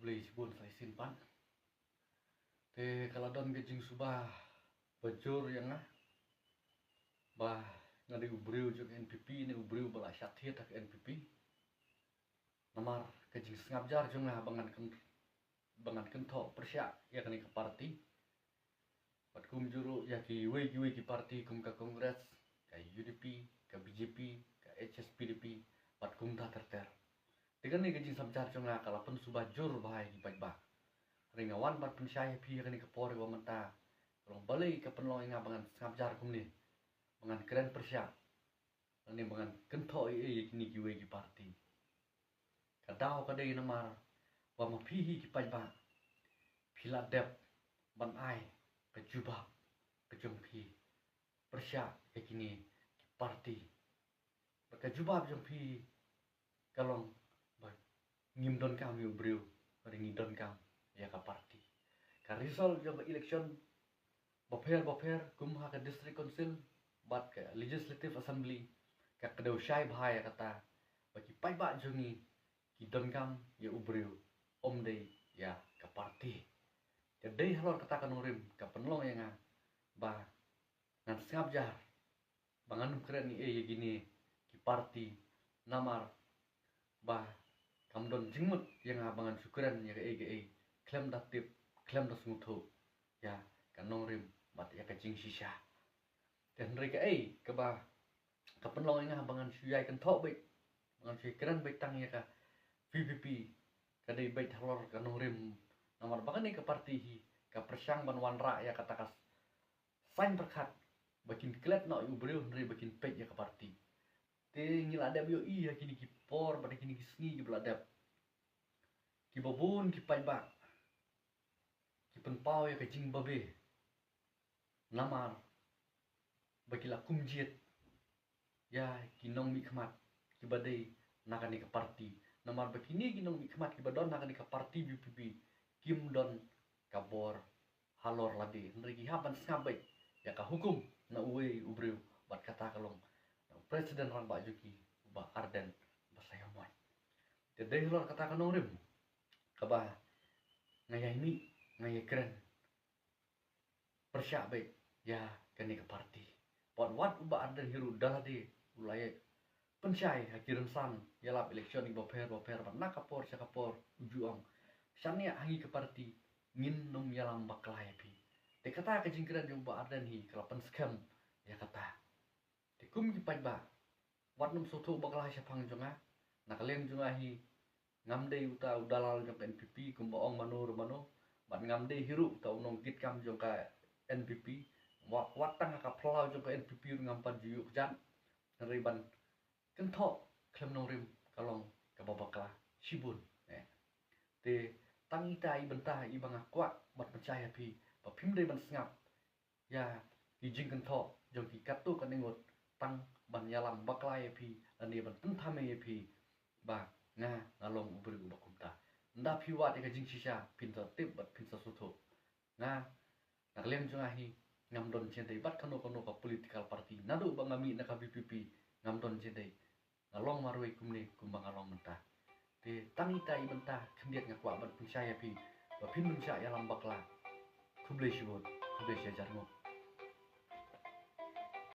beli jebun saya simpan. Kalau don gejing subah bajur yang bah ngadi ubriu juk NPP ni ubriu bala syathiat ke NPP. Namar gejing sengabjar jung bangan kentho persyak ya kani ke parti. Pat kum juru ya ki wei ki parti kum ka kongres ka UDP ka BJP ka HSPDP pat kum ta terter. Dengan ni gejing samcar jung kalapan subah jur bahai ki pajba. Ringawan bat pensyai pi kani ke por wa menta. Rong balai ke penlong inga bangan sengabjar kum ni. Bangan keren persyak. Ini bangan kentho kini ki wei ki parti. Kadau kadai namar wa mapihi ki pajba. Pila dep ban ai kejubah kejumpi persyak kini ki parti. Kejubah jumpi kalong ngimdon kam yu briu ngidon kam ya ka parti. Ka result jong election boper kumha ka district council bat ka legislative assembly ka kedau syai bahaya kata bagi paiba jongi kidon kam ya ubriu omdei ya ka parti. Jadi halor kata kanurim ka penlong yang ba ngan sengabjar bangan keren ni ya gini ki parti namar ba kamdon jingmut yang abangan syukuran ya ke klaim datip klaim das mutu ya kanong rim bat ya ka jing shisha dan mereka ke ba ka penlong yang abangan syai kan thok baik bangan syai keren baik tang ya ka VPP kadai baik halor kanong rim namar bangan ni ka parti hi ka persyang ban wanra ya katakas sain berkat bakin klet no ubreu nri bakin pej ya ka parti. Ngiladap yo iya kini ki por pada kini ki sngi ki beladap. Ki babun ki paiba. Ki penpau ya ke jing babe. Namar bakila kumjiet. Ya ki nong mi khmat ki badai nakani ke parti. Namar bakini ki nong mi khmat ki badon nakani ke parti BPP. Kim don kabor halor ladi. Nri ki haban sngabai ya ka hukum na uwe ubreu bat kata kalong. Presiden orang Pak Juki ba Arden basaya moy. Jadi halor kata kanong rim kaba ngaya ini ngaya keren persyak baik ya kani ke parti. Pot wat uba Arden hiru dah di ulaya pensyai hakiran san yalap election ni boper bat nakapor sakapor ujuang sania hangi ke parti ngin num yalam baklai pi. Te kata ke jingkran jong ba Arden hi kalapan scam ya kata. Kum ki pajba wat num soto baklah syapang jonga nakalem jonga hi ngamde uta udalal jong NPP kum baong manur mano bat ngamde hiru ta unong git kam jong ka NPP wat tang ka plau jong ka NPP ngampan juyuk jan riban kentho klem nong rim kalong ka babakla sibun te tangita i bentah i banga kwa bat percaya pi ba pimde ban sngap ya ki jing kentho jong ki katu kaningot tang ban yalam baklai pi ani ban penthame pi ba ngalong ubri bakumta nda piwa de jing shisha pinta tip bat pinta suto naklem jonga hi ngamdon cendai bat kano ka political party nadu bangami na ka BPP ngamdon cendai ngalong marwe kumne kumbang ngalong mentah te tangita i bentah kendiat ngakwa bat percaya pi ba pin yalam bakla kuble shibut kuble jarmo